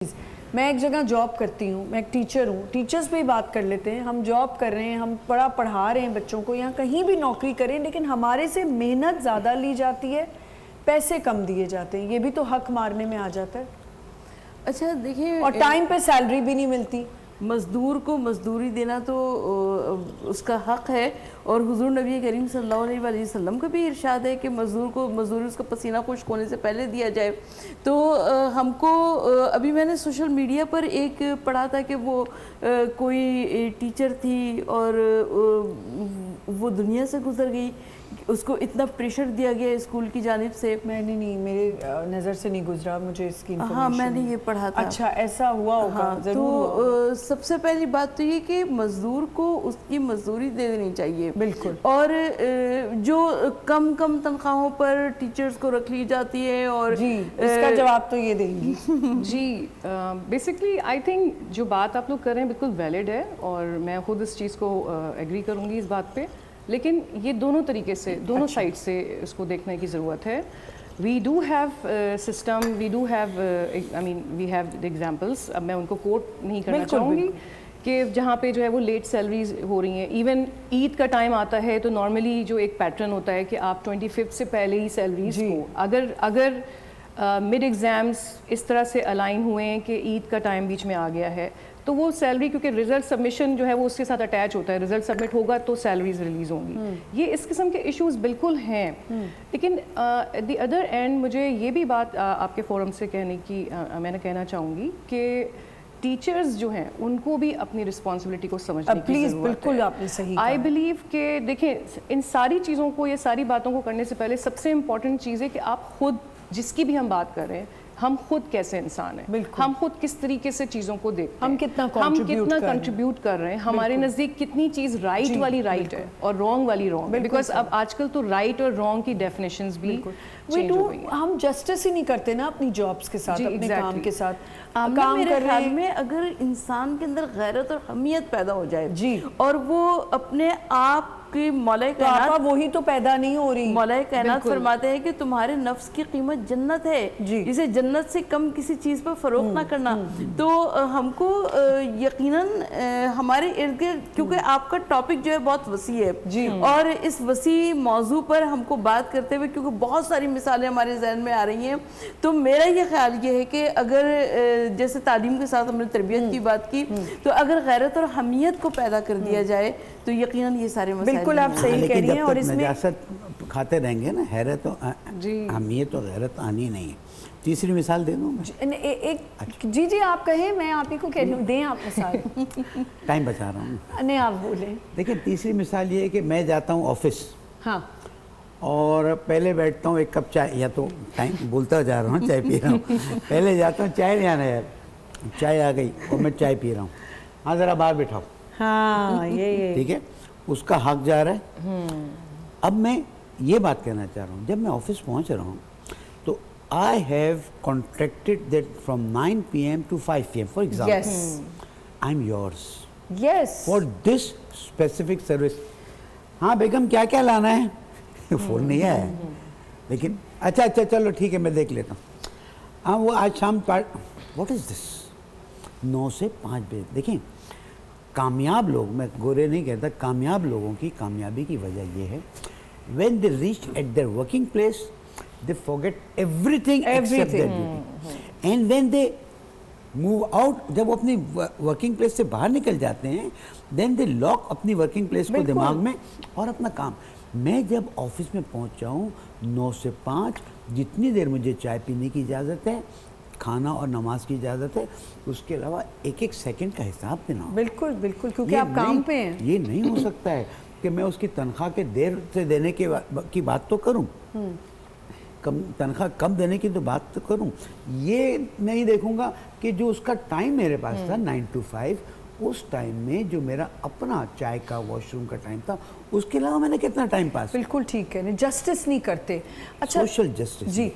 میں ایک جگہ جاب کرتی ہوں، میں ایک ٹیچر ہوں، ٹیچرز پہ ہی بات کر لیتے ہیں. ہم جاب کر رہے ہیں، ہم پڑھا رہے ہیں بچوں کو، یہاں کہیں بھی نوکری کریں لیکن ہمارے سے محنت زیادہ لی جاتی ہے، پیسے کم دیے جاتے ہیں. یہ بھی تو حق مارنے میں آ جاتا ہے. اچھا دیکھیں، اور ٹائم پہ سیلری بھی نہیں ملتی. مزدور کو مزدوری دینا تو اس کا حق ہے، اور حضور نبی کریم صلی اللہ علیہ وآلہ وسلم کا بھی ارشاد ہے کہ مزدور کو مزدوری اس کا پسینہ خشک ہونے سے پہلے دیا جائے. تو ہم کو ابھی میں نے سوشل میڈیا پر ایک پڑھا تھا کہ وہ کوئی ٹیچر تھی اور وہ دنیا سے گزر گئی، اس کو اتنا پریشر دیا گیا اسکول کی جانب سے. میں نے نہیں، میرے نظر سے نہیں گزرا مجھے اس کی انفارمیشن. ہاں میں نے یہ پڑھا تھا. اچھا ایسا ہوا ہوگا. تو سب سے پہلی بات تو یہ کہ مزدور کو اس کی مزدوری دے دینی چاہیے. بالکل. اور جو کم تنخواہوں پر ٹیچرز کو رکھ لی جاتی ہے، اور جی اس کا جواب تو یہ دیں گی. جی بیسکلی آئی تھنک جو بات آپ لوگ کر رہے ہیں بالکل ویلڈ ہے، اور میں خود اس چیز کو ایگری کروں گی اس بات پہ. لیکن یہ دونوں طریقے سے، دونوں سائڈ سے اس کو دیکھنے کی ضرورت ہے. We do have system, we do have we have examples. اب میں ان کو کوٹ نہیں کرنا چاہوں گی کہ جہاں پہ جو ہے وہ لیٹ سیلریز ہو رہی ہیں. ایون عید کا ٹائم آتا ہے تو نارملی جو ایک پیٹرن ہوتا ہے کہ آپ 25 سے پہلے ہی سیلریز کو، اگر مڈ ایگزامس اس طرح سے الائن ہوئے ہیں کہ عید کا ٹائم بیچ میں آ گیا ہے تو وہ سیلری، کیونکہ ریزلٹ سبمیشن جو ہے وہ اس کے ساتھ اٹیچ ہوتا ہے، ریزلٹ سبمٹ ہوگا تو سیلریز ریلیز ہوں گی. یہ اس قسم کے ایشوز بالکل ہیں. لیکن ایٹ دی ادر اینڈ مجھے یہ بھی بات آپ کے فورم سے کہنے کی میں نے کہنا چاہوں گی کہ ٹیچرز جو ہیں ان کو بھی اپنی رسپانسبلٹی کو سمجھنے کی ضرورت ہے. بالکل آپ نے صحیح کہا. آئی بلیو کہ دیکھیں ان ساری چیزوں کو، یہ ساری باتوں کو کرنے سے پہلے سب سے امپورٹنٹ چیز ہے کہ آپ خود، جس کی بھی ہم بات کر رہے ہیں، ہم خود کیسے انسان ہیں، ہم خود کس طریقے سے چیزوں کو دیکھتے ہیں، ہم کتنا کنٹریبیوٹ کر رہے ہیں، ہمارے نزدیک کتنی چیز رائٹ والی رائٹ ہے اور رانگ والی رانگ ہے. بیکاز اب آج کل تو رائٹ اور رانگ کی ڈیفینیشنز بھی چینج ہو گئی ہیں. ہم جسٹس ہی نہیں کرتے نا اپنی جابس کے ساتھ، اپنے کام کے ساتھ. میرے خیال میں اگر انسان کے اندر غیرت اور حمیت پیدا ہو جائے اور وہ اپنے آپ کی مولا کائنات، وہی تو پیدا نہیں ہو رہی. مولا کائنات فرماتے ہیں کہ تمہارے نفس کی قیمت جنت ہے، جسے جنت سے کم کسی چیز پر فروخت نہ کرنا. تو ہم کو یقیناً ہمارے ارد گرد، کیونکہ آپ کا ٹاپک جو ہے بہت وسیع ہے، اور اس وسیع موضوع پر ہم کو بات کرتے ہوئے کیونکہ بہت ساری مثالیں ہمارے ذہن میں آ رہی ہیں، تو میرا یہ خیال یہ ہے کہ اگر جیسے تعلیم کے ساتھ ہم نے تربیت کی بات کی، تو اگر غیرت اور حمیت کو پیدا کر دیا جائے تو یقیناً یہ سارے مسائل. بالکل آپ صحیح کہہ رہی ہیں. اور اس میں نجاست کھاتے رہیں گے نا، حیرت و حمیت و غیرت آنی نہیں ہے. تیسری مثال دے دوں میں؟ جی آپ کہیں، میں آپ ہی کو کہہ رہی ہوں، دیں آپ مثال. ٹائم بچا رہا ہوں. نہیں آپ بولیں. دیکھیں تیسری مثال یہ ہے کہ میں جاتا ہوں آفس، ہاں، اور پہلے بیٹھتا ہوں ایک کپ چائے، یا تو ٹائم بولتا جا رہا ہوں، چائے پی رہا ہوں. پہلے جاتا ہوں چائے لے آنا، یار چائے آ گئی اور میں چائے پی رہا ہوں. ہاں ذرا باہر بٹھاؤ. ہاں یہ ٹھیک ہے، اس کا حق جا رہا ہے. اب میں یہ بات کہنا چاہ رہا ہوں، جب میں آفس پہنچ رہا ہوں تو I have contracted that from 9 PM to 5 PM for example, I am yours for this specific service. ہاں بیگم کیا کیا لانا ہے؟ فون نہیں آیا ہے، لیکن اچھا چلو ٹھیک ہے میں دیکھ لیتا ہوں. ہاں وہ آج شام واٹ از دس، 9 سے 5 بجے. دیکھیں کامیاب لوگ، میں گورے نہیں کہتا، کامیاب لوگوں کی کامیابی کی وجہ یہ ہے when they reach at their working place they forget everything except their duty, and when they move out، جب وہ اپنی ورکنگ پلیس سے باہر نکل جاتے ہیں then they lock اپنی ورکنگ پلیس کو دماغ میں اور اپنا کام. میں جب آفس میں پہنچ جاؤں 9 سے 5، جتنی دیر مجھے چائے پینے کی اجازت ہے، کھانا اور نماز کی اجازت ہے، اس کے علاوہ ایک سیکنڈ کا حساب دینا. بالکل کیونکہ آپ کام پہ ہیں. یہ نہیں ہو سکتا ہے کہ میں اس کی تنخواہ کے دیر سے دینے کی بات تو کروں، تنخواہ کم دینے کی تو بات تو کروں. یہ نہیں دیکھوں گا کہ جو اس کا ٹائم میرے پاس تھا 9 to 5، اس ٹائم میں جو میرا اپنا چائے کا واش روم کا ٹائم تھا، اس کے علاوہ میں نے کتنا ٹائم پاس. بالکل ٹھیک ہے، جسٹس نہیں کرتے. اچھا سوشل جسٹس. جی